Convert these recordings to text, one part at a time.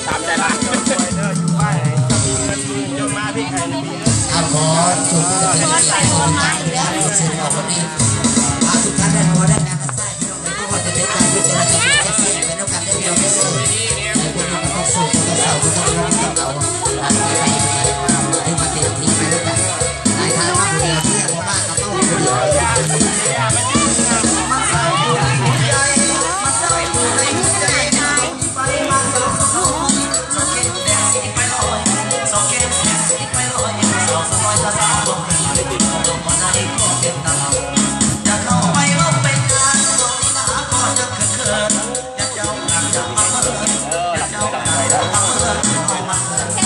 ตามใจละอยู่บ้านมีเงินมีเยอะมากพี่ใครมีขอจุดขอใส่ขอมาอีกแล้วสิ่งของวันนี้ทุกท่านได้พอได้การใส่พี่น้องในก็จะได้การพิจารณาจะใส่ไปแล้วกันได้เดียวได้เลยใส่คนที่ต้องสูงต้องเสาต้องต้องต้องเอาให้มาเตะนี้ไปแล้วกันนายทางมาเดียวเพื่อนบ้านกับเต้าคนเดียวมาใส่หัวใจมาใส่หัวใจไปมาสองสองเกมแดงสิไปลอยสองเกมแดงสิไปลอยสองสลอยตาสาวลงที่ติดลงมาในก็เก็บตาจะเข้าไปว่าเป็นงานตรงนี้นะก็จะเขินจะเจ้าหลังจะมาเมินจะเจ้าหลังจะมาเมินเอามาเมินเจ็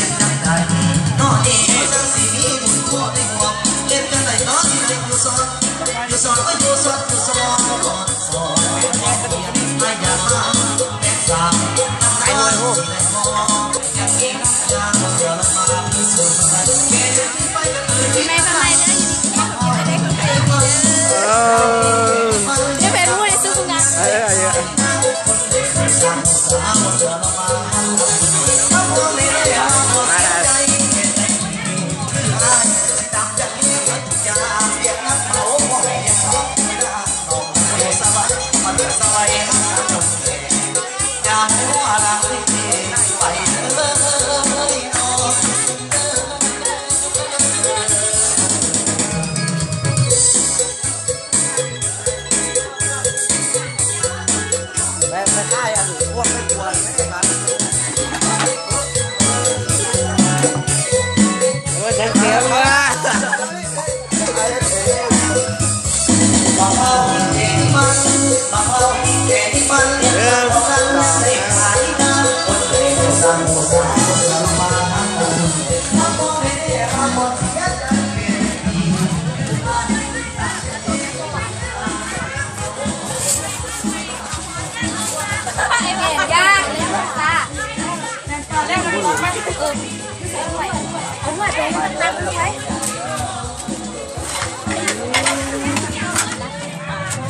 บจังใจนอนนี่จังสีนี้บุญทั่วในหัวเล่นจังไหนนอนที่จะอยู่ซ้อนอยู่ซ้อนก็อยู่ซ้อนอยู่ซ้อนซ้อนซ้อนไม่อยากมาแต่สามไอ้วันที่ไหนมองอยากกินยาเสือลงมาที่สุดมันเกยที่ไปกันเลยที่ไม่ทำไมนะจะเป็นรู้ในซุ้มงานไม่ได้อ่ะพวกไม่กลัวไม่กันเสียงมาบอกเอาเก่งมันบอกเอาเก่งมันบอกกันใส่ขายน้ำคนเลยสั่งสั่งสั่งมาทำบ่ได้ทำบ่ยัด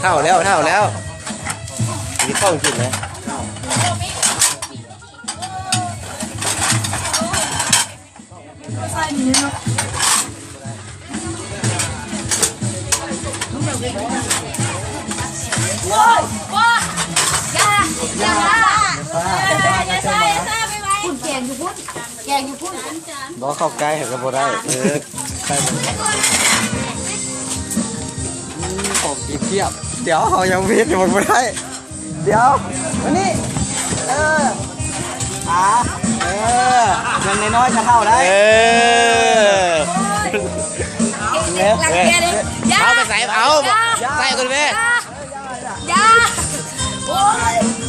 เท่าแล้วมีข้องกินไหมบอกเข้าใกล้เห็นก็บ่ได้ใกล้ผมกินเทียบเดี๋ยวเขายังพิษมันไม่ได้เดี๋ยววันนี้เงินน้อยจะเท่าได้เอาไปใส่เอาใส่คนเว้ยยาโอ้ย